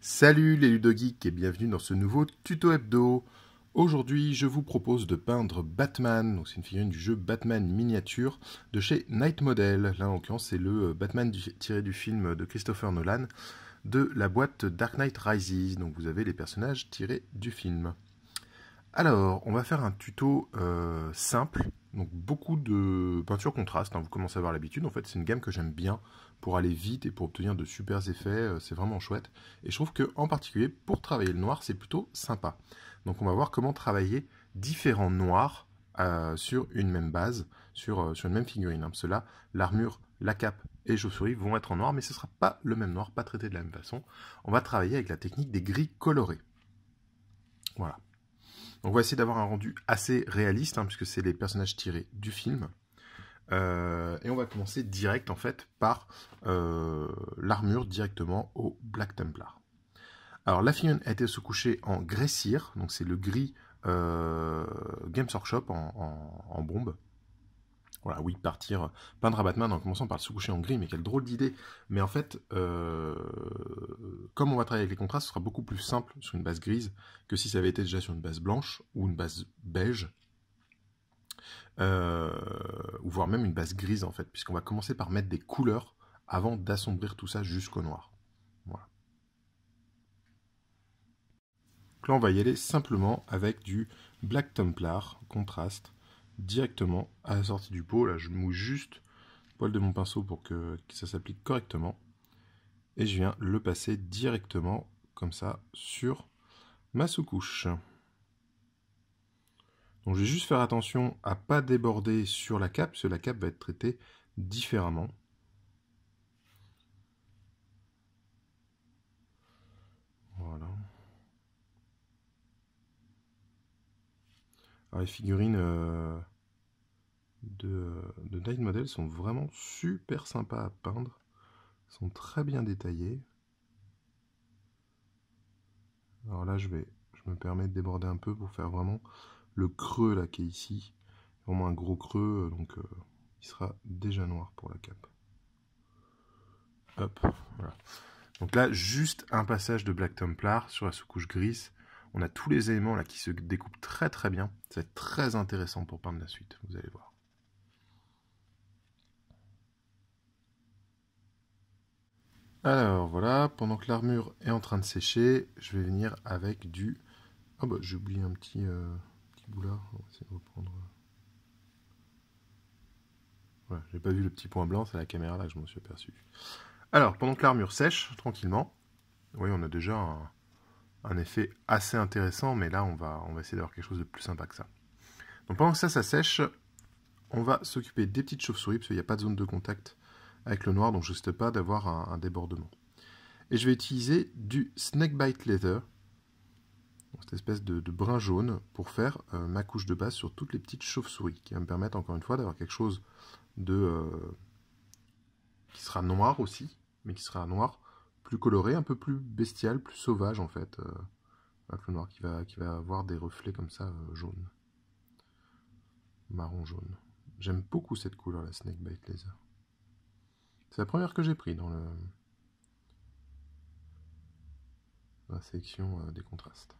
Salut les ludogeeks et bienvenue dans ce nouveau tuto hebdo. Aujourd'hui, je vous propose de peindre Batman. Donc c'est une figurine du jeu Batman miniature de chez Night Model. Là en l'occurrence, c'est le Batman tiré du film de Christopher Nolan de la boîte Dark Knight Rises. Donc vous avez les personnages tirés du film. Alors, on va faire un tuto simple, donc beaucoup de peinture contraste, hein, vous commencez à avoir l'habitude, en fait c'est une gamme que j'aime bien pour aller vite et pour obtenir de super effets, c'est vraiment chouette. Et je trouve que en particulier, pour travailler le noir, c'est plutôt sympa. Donc on va voir comment travailler différents noirs sur une même base, sur une même figurine. Hein. Parce que là, l'armure, la cape et les chauves-souris vont être en noir, mais ce ne sera pas le même noir, pas traité de la même façon. On va travailler avec la technique des gris colorés. Voilà. Donc on va essayer d'avoir un rendu assez réaliste, hein, puisque c'est les personnages tirés du film. Et on va commencer direct en fait par l'armure directement au Black Templar. Alors la figurine a été sous-couchée en grès cire, donc c'est le gris Games Workshop en bombe. Voilà, oui, peindre à Batman en commençant par le sous-coucher en gris, mais quelle drôle d'idée. Mais en fait, comme on va travailler avec les contrastes, ce sera beaucoup plus simple sur une base grise que si ça avait été déjà sur une base blanche ou une base beige, ou voire même une base grise en fait, puisqu'on va commencer par mettre des couleurs avant d'assombrir tout ça jusqu'au noir. Voilà. Donc là, on va y aller simplement avec du Black Templar, contraste, directement à la sortie du pot. Là, je mouille juste le poil de mon pinceau pour que ça s'applique correctement. Et je viens le passer directement, comme ça, sur ma sous-couche. Donc je vais juste faire attention à ne pas déborder sur la cape, parce que la cape va être traitée différemment. Voilà. Alors les figurines de Night Model sont vraiment super sympas à peindre. Elles sont très bien détaillées. Alors là je me permets de déborder un peu pour faire vraiment le creux là qui est ici. Vraiment un gros creux, donc il sera déjà noir pour la cape. Hop, voilà. Donc là, juste un passage de Black Templar sur la sous-couche grise. On a tous les éléments là qui se découpent très très bien. Ça va être très intéressant pour peindre la suite, vous allez voir. Alors voilà, pendant que l'armure est en train de sécher, je vais venir avec du... Ah bah j'ai oublié un petit boulard, on va essayer de reprendre... Voilà, j'ai pas vu le petit point blanc, c'est la caméra là que je m'en suis aperçu. Alors, pendant que l'armure sèche, tranquillement, vous voyez, on a déjà un effet assez intéressant, mais là on va essayer d'avoir quelque chose de plus sympa que ça. Donc pendant que ça sèche, on va s'occuper des petites chauves-souris, parce qu'il n'y a pas de zone de contact avec le noir, donc je ne risque pas d'avoir un débordement. Et je vais utiliser du Snakebite Leather, cette espèce de brun jaune, pour faire ma couche de base sur toutes les petites chauves-souris, qui va me permettre encore une fois d'avoir quelque chose de qui sera noir aussi, mais qui sera un noir plus coloré, un peu plus bestial, plus sauvage en fait, avec le noir qui va avoir des reflets comme ça jaunes, marron jaune. J'aime beaucoup cette couleur, la Snakebite Leather. C'est la première que j'ai pris dans la sélection des contrastes.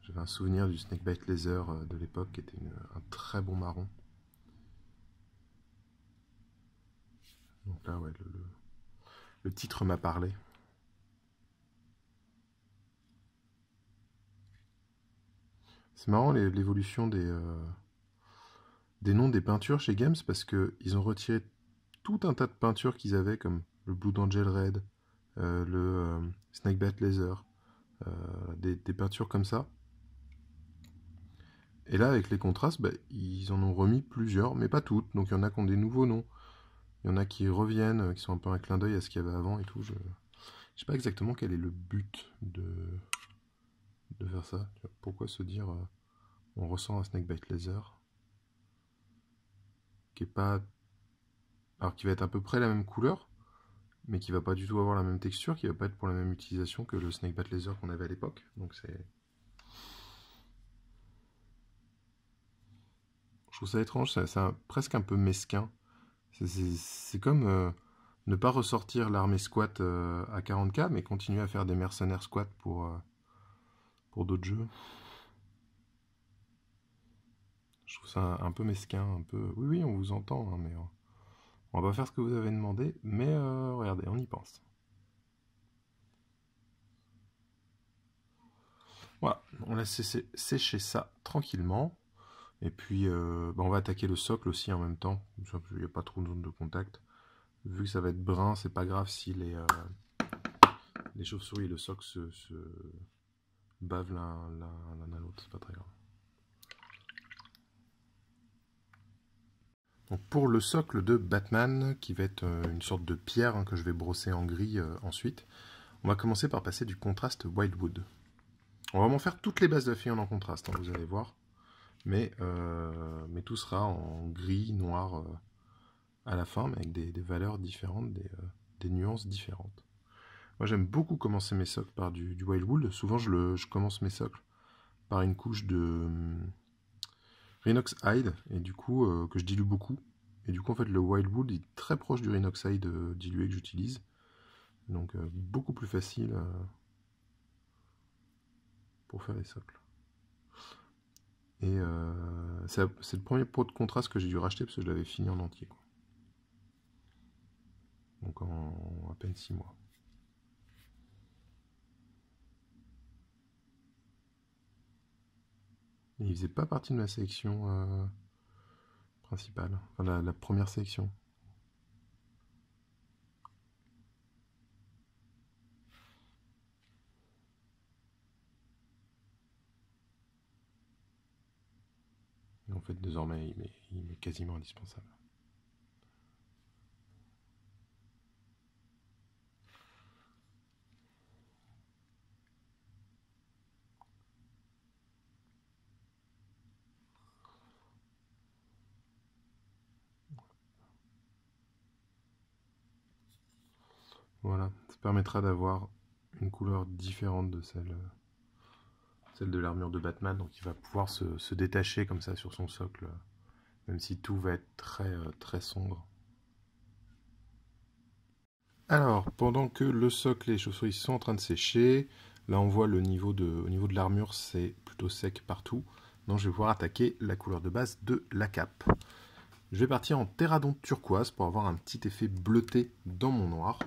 J'avais un souvenir du Snakebite Leather de l'époque qui était un très bon marron. Donc là, ouais, le titre m'a parlé. C'est marrant l'évolution des noms des peintures chez Games parce qu'ils ont retiré tout un tas de peintures qu'ils avaient comme le Blue Angel Red, le Snakebite Leather, des peintures comme ça. Et là, avec les contrastes, bah, ils en ont remis plusieurs, mais pas toutes. Donc il y en a qui ont des nouveaux noms. Il y en a qui reviennent, qui sont un peu un clin d'œil à ce qu'il y avait avant et tout. Je sais pas exactement quel est le but de faire ça. Pourquoi se dire on ressent un Snakebite Leather qui est pas... Alors qui va être à peu près la même couleur, mais qui va pas du tout avoir la même texture, qui va pas être pour la même utilisation que le Snakebite Leather qu'on avait à l'époque. Donc c'est... Je trouve ça étrange, c'est presque un peu mesquin. C'est comme ne pas ressortir l'armée squat à 40k, mais continuer à faire des mercenaires squat pour d'autres jeux. Je trouve ça un peu mesquin, un peu... Oui, oui, on vous entend, hein, mais on va pas faire ce que vous avez demandé, mais regardez, on y pense. Voilà, on laisse sécher ça tranquillement. Et puis, on va attaquer le socle aussi en même temps. Il n'y a pas trop de zone de contact. Vu que ça va être brun, c'est pas grave si les chauves-souris et le socle se bavent l'un à l'autre. C'est pas très grave. Donc pour le socle de Batman, qui va être une sorte de pierre que je vais brosser en gris ensuite, on va commencer par passer du contraste Wildwood. On va vraiment faire toutes les bases de Faion en contraste, vous allez voir. Mais tout sera en gris, noir à la fin, mais avec des valeurs différentes, des nuances différentes. Moi j'aime beaucoup commencer mes socles par du Wildwood. Souvent je commence mes socles par une couche de Rhinox Hide, et du coup que je dilue beaucoup. Et du coup en fait le Wildwood est très proche du Rhinox Hide dilué que j'utilise. Donc beaucoup plus facile pour faire les socles. Et c'est le premier pot de contraste que j'ai dû racheter parce que je l'avais fini en entier, quoi. Donc en à peine 6 mois. Et il faisait pas partie de ma sélection principale, enfin la première sélection. Et en fait désormais il est quasiment indispensable. Voilà, ça permettra d'avoir une couleur différente de celle de l'armure de Batman, donc il va pouvoir se détacher comme ça sur son socle, même si tout va être très sombre. Alors, pendant que le socle et les chauves-souris sont en train de sécher, là on voit au niveau de l'armure, c'est plutôt sec partout. Donc je vais pouvoir attaquer la couleur de base de la cape. Je vais partir en terradon turquoise pour avoir un petit effet bleuté dans mon noir.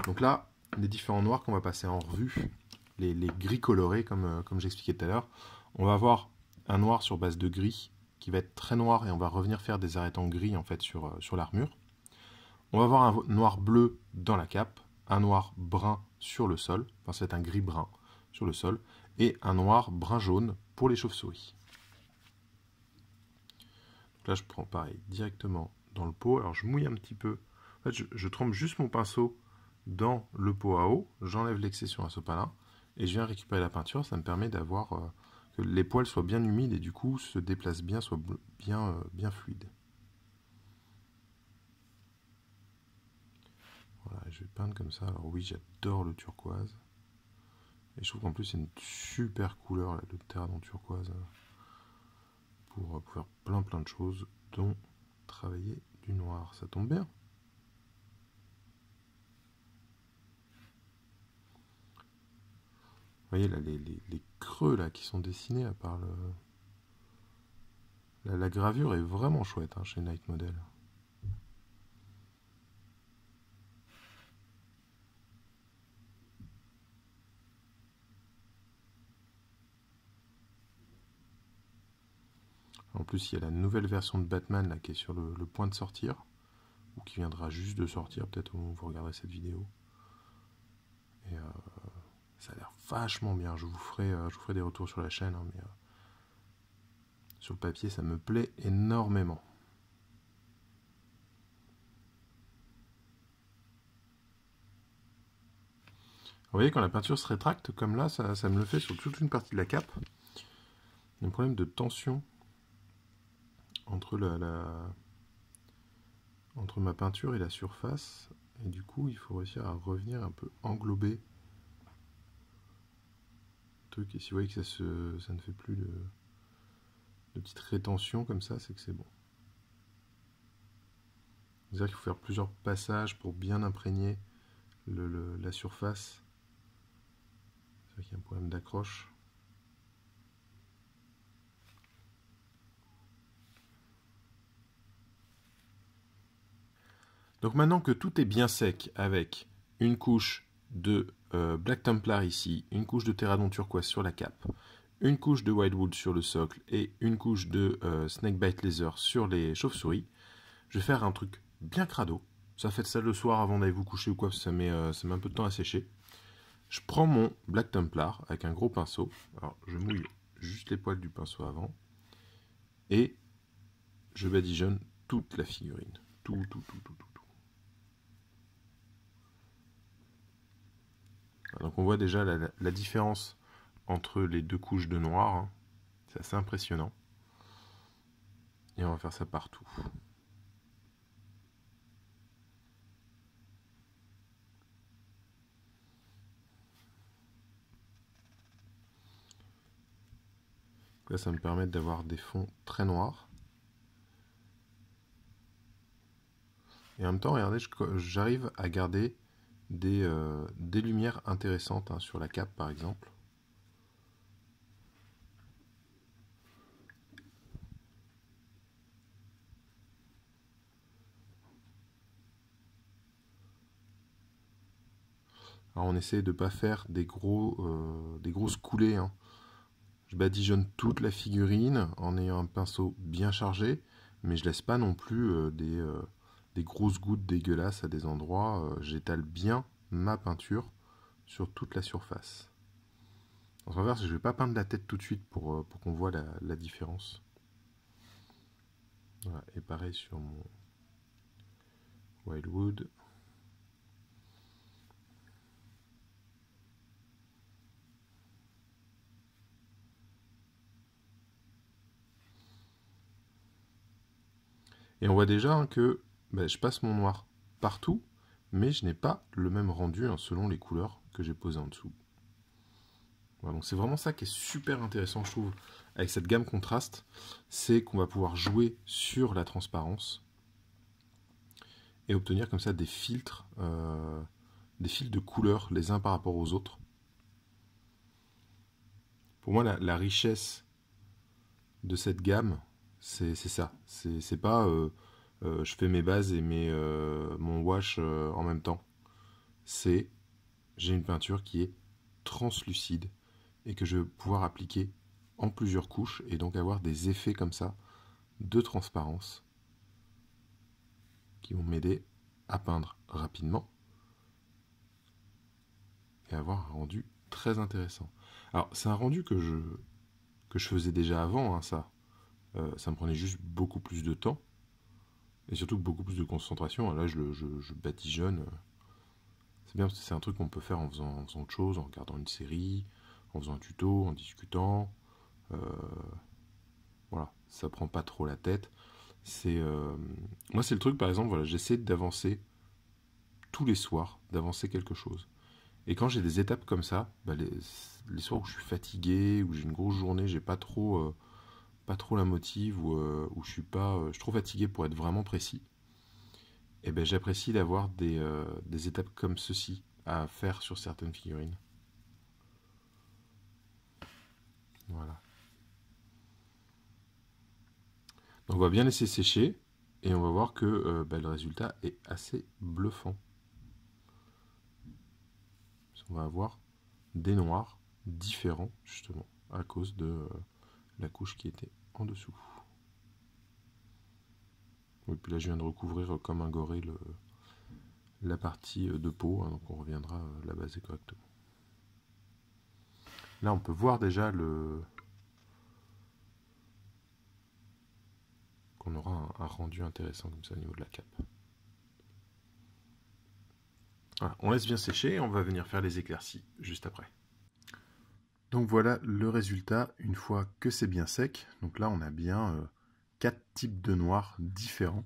Donc là, les différents noirs qu'on va passer en revue, les gris colorés comme j'expliquais tout à l'heure, on va avoir un noir sur base de gris qui va être très noir et on va revenir faire des arêtes en gris en fait sur l'armure. On va avoir un noir bleu dans la cape, un noir brun sur le sol, enfin c'est un gris brun sur le sol, et un noir brun jaune pour les chauves-souris. Là, je prends pareil directement dans le pot. Alors, je mouille un petit peu. En fait, je trempe juste mon pinceau dans le pot à eau. J'enlève l'excession à sopalin et je viens récupérer la peinture. Ça me permet d'avoir que les poils soient bien humides et du coup se déplacent bien, soient bien fluides. Voilà, je vais peindre comme ça. Alors oui, j'adore le turquoise. Et je trouve qu'en plus, c'est une super couleur, là, le terradon turquoise. Pour faire plein de choses, dont travailler du noir. Ça tombe bien. Vous voyez là, les creux là qui sont dessinés à part la gravure est vraiment chouette hein, chez Night Model. En plus, il y a la nouvelle version de Batman là, qui est sur le point de sortir, ou qui viendra juste de sortir, peut-être au moment où vous regarderez cette vidéo. Et ça a l'air vachement bien. Je vous ferai des retours sur la chaîne, hein, mais sur le papier, ça me plaît énormément. Vous voyez, quand la peinture se rétracte, comme là, ça me le fait sur toute une partie de la cape. Il y a un problème de tension entre entre ma peinture et la surface, et du coup il faut réussir à revenir un peu englober le truc, et si vous voyez que ça ne fait plus de petite rétention comme ça, c'est que c'est bon. C'est-à-dire qu'il faut faire plusieurs passages pour bien imprégner la surface. C'est vrai qu'il y a un problème d'accroche. Donc maintenant que tout est bien sec avec une couche de Black Templar ici, une couche de Terradon turquoise sur la cape, une couche de Wildwood sur le socle et une couche de Snakebite Laser sur les chauves-souris, je vais faire un truc bien crado. Ça, faites ça le soir avant d'aller vous coucher ou quoi, parce que ça met un peu de temps à sécher. Je prends mon Black Templar avec un gros pinceau. Alors, je mouille juste les poils du pinceau avant. Et je badigeonne toute la figurine. Tout. Donc on voit déjà la différence entre les deux couches de noir. Hein. C'est assez impressionnant. Et on va faire ça partout. Là, ça me permet d'avoir des fonds très noirs. Et en même temps, regardez, j'arrive à garder des lumières intéressantes hein, sur la cape, par exemple. Alors, on essaie de ne pas faire des grosses coulées. Hein. Je badigeonne toute la figurine en ayant un pinceau bien chargé, mais je laisse pas non plus des grosses gouttes dégueulasses à des endroits. J'étale bien ma peinture sur toute la surface. En revanche, je ne vais pas peindre la tête tout de suite pour qu'on voit la différence. Voilà. Et pareil sur mon Wildwood. Et on voit déjà hein, que je passe mon noir partout, mais je n'ai pas le même rendu hein, selon les couleurs que j'ai posées en dessous. Voilà, donc c'est vraiment ça qui est super intéressant, je trouve, avec cette gamme contraste, c'est qu'on va pouvoir jouer sur la transparence et obtenir comme ça des filtres de couleurs les uns par rapport aux autres. Pour moi, la richesse de cette gamme, c'est ça. C'est pas je fais mes bases et mon wash en même temps. C'est j'ai une peinture qui est translucide et que je vais pouvoir appliquer en plusieurs couches et donc avoir des effets comme ça de transparence qui vont m'aider à peindre rapidement et avoir un rendu très intéressant. Alors c'est un rendu que je faisais déjà avant, hein, ça. Ça me prenait juste beaucoup plus de temps et surtout beaucoup plus de concentration. Là je badigeonne. C'est bien parce que c'est un truc qu'on peut faire en faisant autre chose, en regardant une série, en faisant un tuto, en discutant. Voilà, ça prend pas trop la tête. Moi c'est le truc par exemple, voilà, j'essaie d'avancer tous les soirs, d'avancer quelque chose. Et quand j'ai des étapes comme ça, les soirs où je suis fatigué, où j'ai une grosse journée, j'ai pas trop la motive, ou je suis trop fatigué pour être vraiment précis, et j'apprécie d'avoir des étapes comme ceci à faire sur certaines figurines. Voilà. Donc on va bien laisser sécher et on va voir que le résultat est assez bluffant. On va avoir des noirs différents justement à cause de la couche qui était en dessous. Et puis là je viens de recouvrir comme un gorille la partie de peau, hein, donc on reviendra la baser correctement. Là on peut voir déjà qu'on aura un rendu intéressant comme ça au niveau de la cape. Voilà, on laisse bien sécher et on va venir faire les éclaircies juste après. Donc voilà le résultat une fois que c'est bien sec. Donc là on a bien 4 types de noir différents.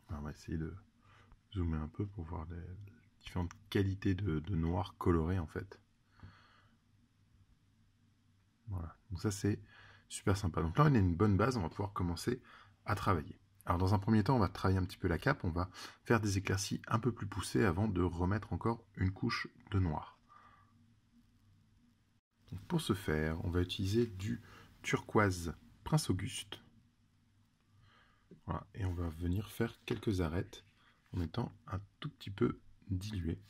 Alors, on va essayer de zoomer un peu pour voir les différentes qualités de noir coloré en fait. Voilà, donc ça c'est super sympa. Donc là on a une bonne base, on va pouvoir commencer à travailler. Alors dans un premier temps, on va travailler un petit peu la cape, on va faire des éclaircies un peu plus poussées avant de remettre encore une couche de noir. Donc pour ce faire, on va utiliser du turquoise Prince Auguste. Voilà, et on va venir faire quelques arêtes en étant un tout petit peu dilué.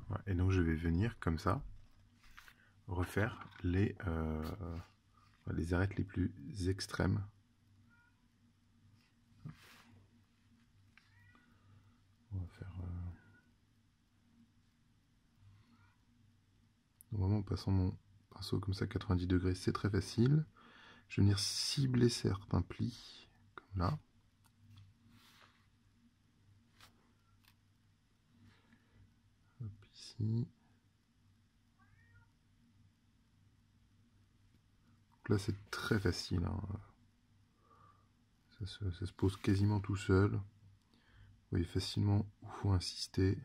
Voilà, et donc je vais venir comme ça refaire les arêtes les plus extrêmes. On va faire vraiment en passant mon pinceau comme ça 90 degrés, c'est très facile. Je vais venir cibler certains plis comme là. Hop, ici. Donc là c'est très facile, hein. Ça se pose quasiment tout seul. Vous voyez facilement où il faut insister.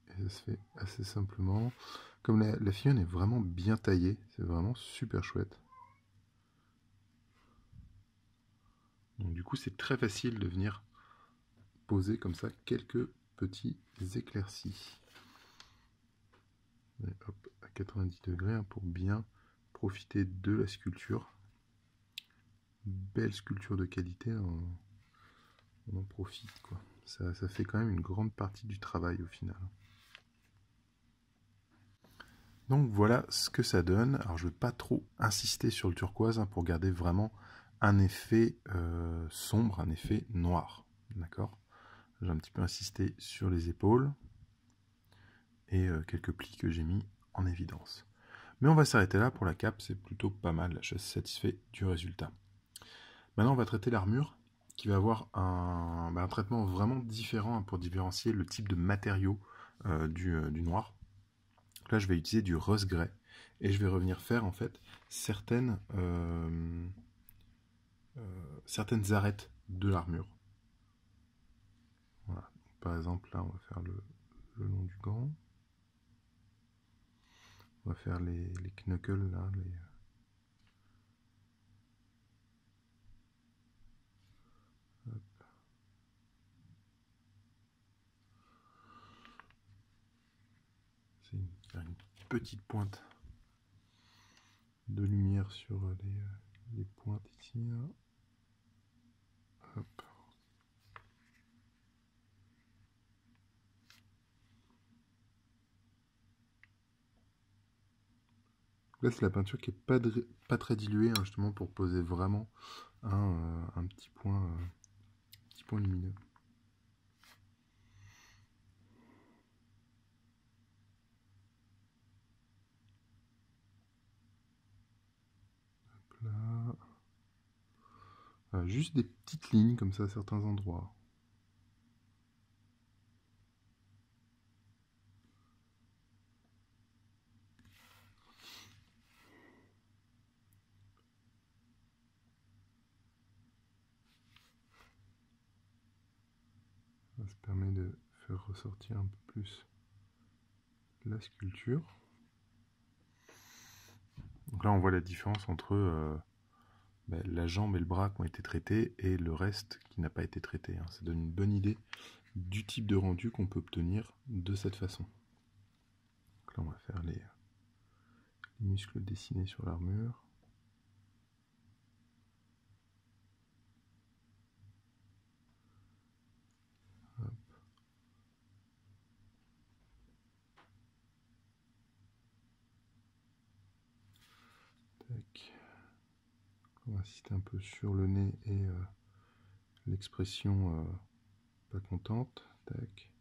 Et ça se fait assez simplement. Comme la fillonne est vraiment bien taillée, c'est vraiment super chouette. Donc du coup c'est très facile de venir poser comme ça quelques petits éclaircies. Et hop, à 90 degrés hein, pour bien profiter de la sculpture. Belle sculpture de qualité, on en profite quoi. Ça fait quand même une grande partie du travail au final. Donc voilà ce que ça donne. Alors je ne vais pas trop insister sur le turquoise hein, pour garder vraiment un effet sombre, un effet noir. D'accord? J'ai un petit peu insisté sur les épaules et quelques plis que j'ai mis en évidence. Mais on va s'arrêter là pour la cape, c'est plutôt pas mal, je suis satisfait du résultat. Maintenant on va traiter l'armure qui va avoir un traitement vraiment différent hein, pour différencier le type de matériau du noir. Donc là je vais utiliser du rose grey et je vais revenir faire en fait certaines arêtes de l'armure. Voilà. Donc, par exemple là on va faire le long du gant. On va faire les knuckles là, c'est une petite pointe de lumière sur les pointes ici. Là. Hop. Là, c'est la peinture qui est pas très diluée, hein, justement pour poser vraiment un petit point lumineux. Hop là. Voilà, juste des petites lignes comme ça à certains endroits. Ça permet de faire ressortir un peu plus la sculpture. Donc là, on voit la différence entre la jambe et le bras qui ont été traités et le reste qui n'a pas été traité. Hein. Ça donne une bonne idée du type de rendu qu'on peut obtenir de cette façon. Donc là, on va faire les muscles dessinés sur l'armure. On va insister un peu sur le nez et l'expression pas contente. Tac.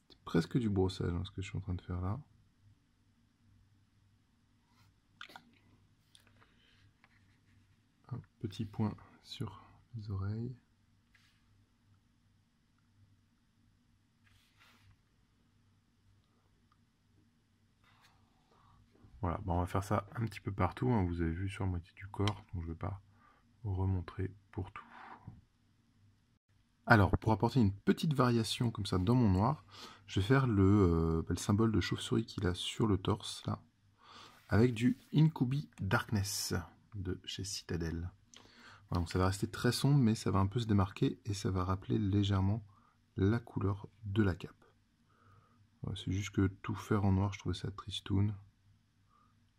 C'est presque du brossage hein, ce que je suis en train de faire là. Un petit point sur les oreilles. Voilà, on va faire ça un petit peu partout. Hein. Vous avez vu sur la moitié du corps, donc je ne vais pas vous remontrer pour tout. Alors, pour apporter une petite variation comme ça dans mon noir, je vais faire le symbole de chauve-souris qu'il a sur le torse, là, avec du Incubi Darkness de chez Citadel. Voilà, donc ça va rester très sombre, mais ça va un peu se démarquer et ça va rappeler légèrement la couleur de la cape. Voilà, c'est juste que tout faire en noir, je trouvais ça tristoun.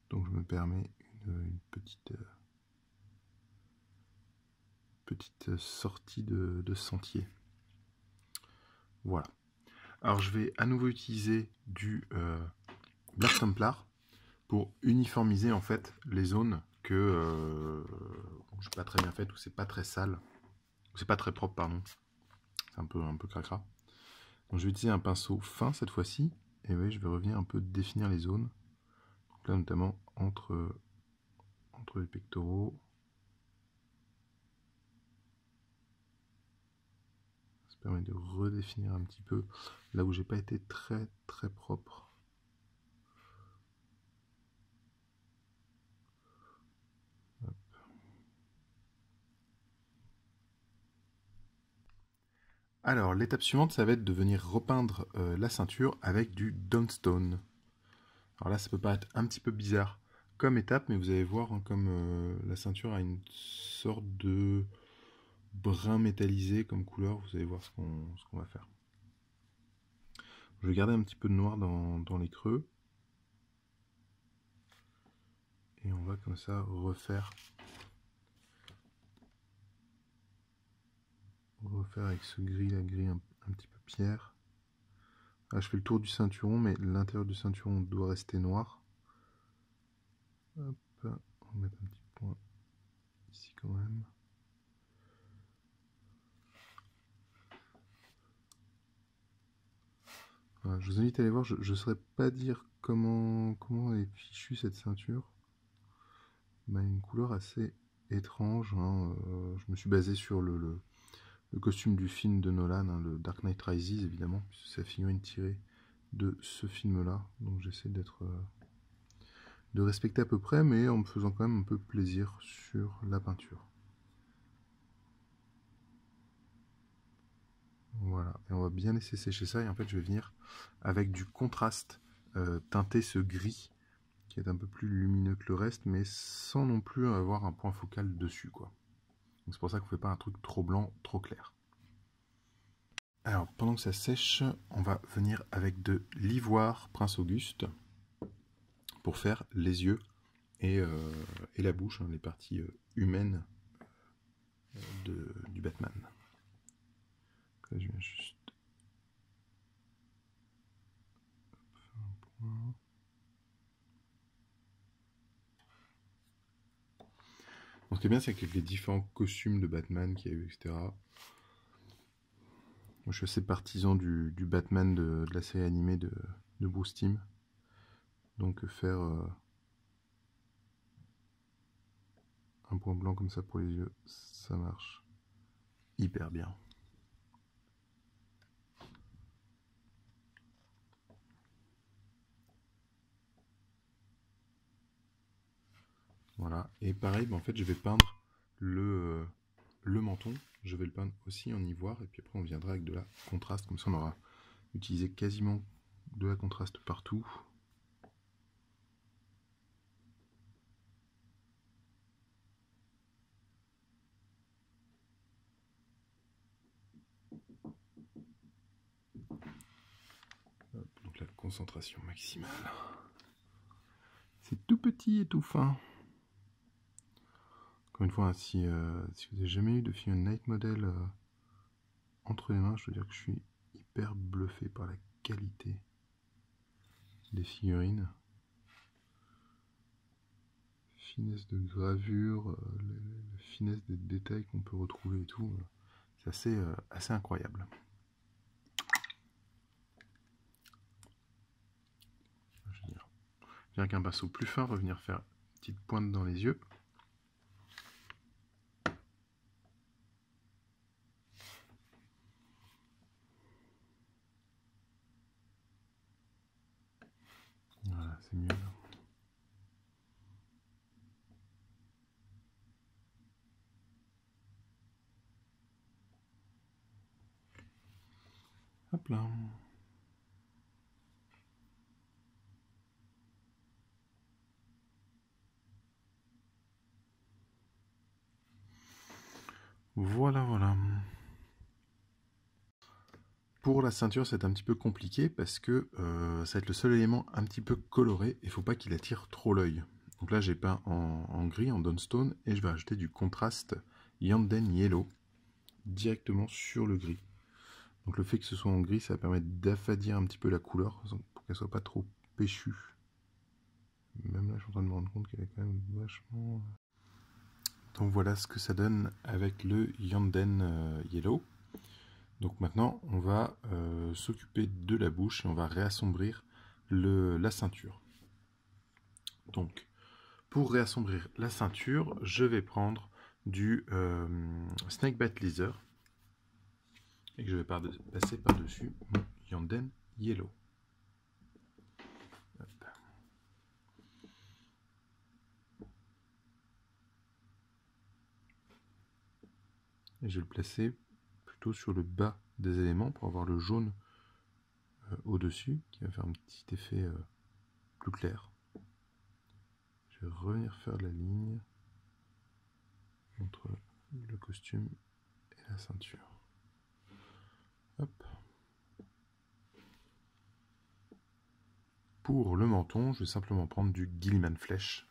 Donc je me permets une petite sortie de sentier. Voilà. Alors je vais à nouveau utiliser du Black Templar pour uniformiser en fait les zones que je n'ai pas très bien faites ou c'est pas très sale, c'est pas très propre pardon, c'est un peu cracra. Donc je vais utiliser un pinceau fin cette fois-ci et oui, je vais revenir un peu définir les zones. Donc là notamment entre les pectoraux. Ça permet de redéfinir un petit peu là où j'ai pas été très propre. Alors, l'étape suivante, ça va être de venir repeindre la ceinture avec du Dawnstone. Alors là, ça peut paraître un petit peu bizarre comme étape, mais vous allez voir, hein, comme la ceinture a une sorte de brun métallisé comme couleur, vous allez voir ce qu'on va faire. Je vais garder un petit peu de noir dans les creux. Et on va comme ça refaire avec ce gris, la grille un petit peu pierre. Là, je fais le tour du ceinturon, mais l'intérieur du ceinturon doit rester noir. Hop, on va mettre un petit point ici quand même. Voilà, je vous invite à aller voir, je ne saurais pas dire comment est fichue cette ceinture. Mais une couleur assez étrange, hein. Je me suis basé sur le costume du film de Nolan, hein, le Dark Knight Rises évidemment, puisque c'est la figurine tirée de ce film-là. Donc j'essaie de respecter à peu près, mais en me faisant quand même un peu plaisir sur la peinture. Voilà, et on va bien laisser sécher ça, et en fait je vais venir avec du contraste teinter ce gris qui est un peu plus lumineux que le reste, mais sans non plus avoir un point focal dessus, quoi. Donc c'est pour ça qu'on ne fait pas un truc trop blanc, trop clair. Alors pendant que ça sèche, on va venir avec de l'ivoire Prince Auguste pour faire les yeux et la bouche, hein, les parties humaines du Batman. Là, je viens juste faire un point. Donc, ce qui est bien, c'est qu'avec les différents costumes de Batman qu'il y a eu, etc. Moi, je suis assez partisan du Batman de la série animée de Bruce Timm. Donc faire un point blanc comme ça pour les yeux, ça marche hyper bien. Voilà, et pareil, en fait je vais peindre le menton, je vais le peindre aussi en ivoire, et puis après on viendra avec de la contraste, comme ça on aura utilisé quasiment de la contraste partout. Hop, donc la concentration maximale. C'est tout petit et tout fin. Encore une fois, si vous n'avez jamais eu de figurine Night Model entre les mains, je veux dire que je suis hyper bluffé par la qualité des figurines. Finesse de gravure, la finesse des détails qu'on peut retrouver et tout, c'est assez incroyable. Je vais venir avec un pinceau plus fin, revenir faire une petite pointe dans les yeux. Voilà, c'est mieux. Hop là. Voilà, voilà. Pour la ceinture, c'est un petit peu compliqué parce que ça va être le seul élément un petit peu coloré et il ne faut pas qu'il attire trop l'œil. Donc là, j'ai peint en gris, en Dawnstone, et je vais ajouter du contraste Yanden Yellow directement sur le gris. Donc le fait que ce soit en gris, ça va permettre d'affadir un petit peu la couleur pour qu'elle soit pas trop péchue. Même là, je suis en train de me rendre compte qu'elle est quand même vachement... Donc voilà ce que ça donne avec le Yanden Yellow. Donc maintenant, on va s'occuper de la bouche et on va réassombrir la ceinture. Donc, pour réassombrir la ceinture, je vais prendre du Snakebat Leather et que je vais passer par-dessus mon Yanden Yellow. Hop. Et je vais le placer plutôt sur le bas des éléments pour avoir le jaune au-dessus qui va faire un petit effet plus clair. Je vais revenir faire la ligne entre le costume et la ceinture. Hop. Pour le menton, je vais simplement prendre du Gilliman Flèche.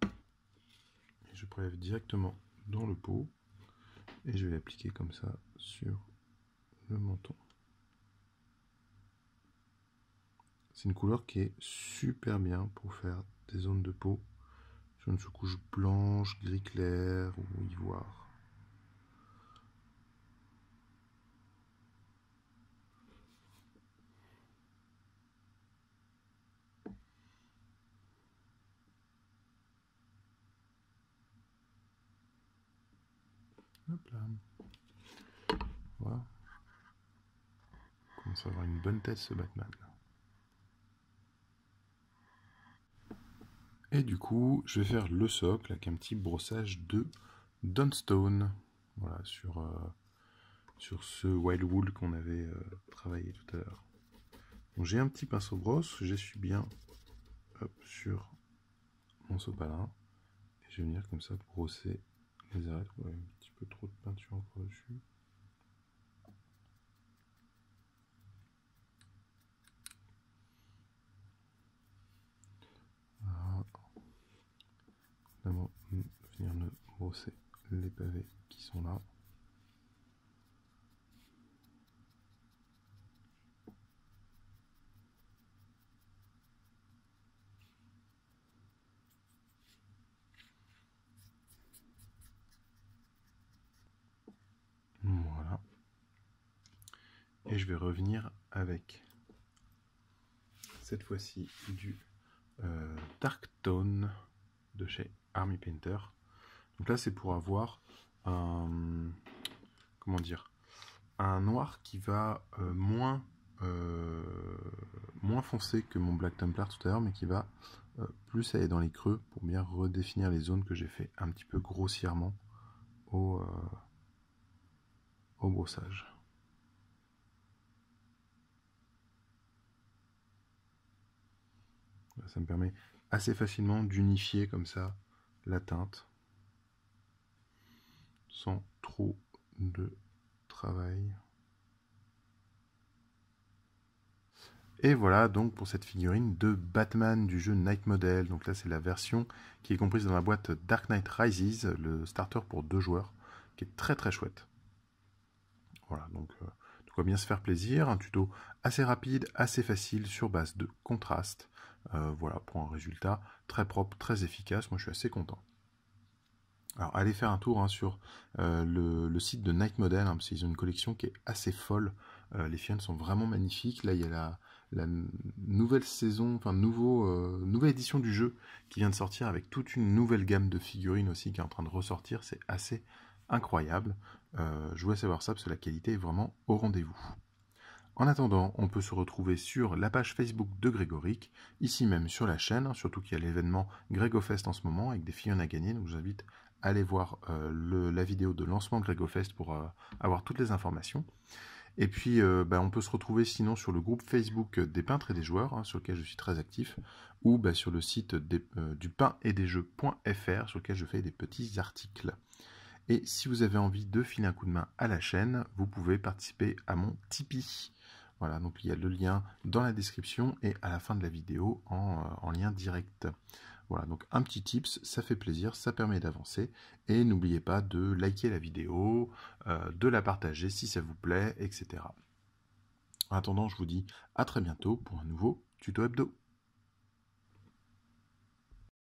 Et je prélève directement dans le pot et je vais l'appliquer comme ça sur le menton. C'est une couleur qui est super bien pour faire des zones de peau sur une sous-couche blanche, gris clair ou ivoire. Hop là. Voilà. On commence à avoir une bonne tête ce Batman. Et du coup, je vais faire le socle avec un petit brossage de Dawnstone. Voilà, sur ce Wild Wool qu'on avait travaillé tout à l'heure. Donc j'ai un petit pinceau brosse, j'essuie bien sur mon sopalin. Et je vais venir comme ça brosser les arêtes. Ouais, un petit peu trop de peinture encore dessus. Voilà. Vraiment venir brosser les pavés qui sont là. Voilà. Et je vais revenir avec cette fois-ci du Dark Tone de chez Army Painter. Donc là c'est pour avoir un, comment dire, un noir qui va moins foncé que mon Black Templar tout à l'heure, mais qui va plus aller dans les creux pour bien redéfinir les zones que j'ai fait un petit peu grossièrement au brossage. Ça me permet assez facilement d'unifier comme ça la teinte sans trop de travail. Et voilà donc pour cette figurine de Batman du jeu Night Model. Donc là c'est la version qui est comprise dans la boîte Dark Knight Rises, le starter pour 2 joueurs, qui est très très chouette. Voilà, donc de quoi bien se faire plaisir, un tuto assez rapide, assez facile sur base de contraste. Voilà, pour un résultat très propre, très efficace, moi je suis assez content. Alors allez faire un tour sur le site de Night Model, parce qu'ils ont une collection qui est assez folle. Les figurines sont vraiment magnifiques. Là il y a la nouvelle saison, enfin nouvelle édition du jeu qui vient de sortir avec toute une nouvelle gamme de figurines aussi qui est en train de ressortir. C'est assez incroyable. Je voulais savoir ça parce que la qualité est vraiment au rendez-vous. En attendant, on peut se retrouver sur la page Facebook de Grégoric, ici même sur la chaîne, surtout qu'il y a l'événement GrégoFest en ce moment avec des figurines à gagner, donc je vous invite allez voir la vidéo de lancement GrégoFest pour avoir toutes les informations. Et puis, on peut se retrouver sinon sur le groupe Facebook des peintres et des joueurs, hein, sur lequel je suis très actif, ou sur le site du pain-et-des-jeux.fr, sur lequel je fais des petits articles. Et si vous avez envie de filer un coup de main à la chaîne, vous pouvez participer à mon Tipeee. Voilà, donc il y a le lien dans la description et à la fin de la vidéo en lien direct. Voilà, donc un petit tips, ça fait plaisir, ça permet d'avancer. Et n'oubliez pas de liker la vidéo, de la partager si ça vous plaît, etc. En attendant, je vous dis à très bientôt pour un nouveau tuto hebdo.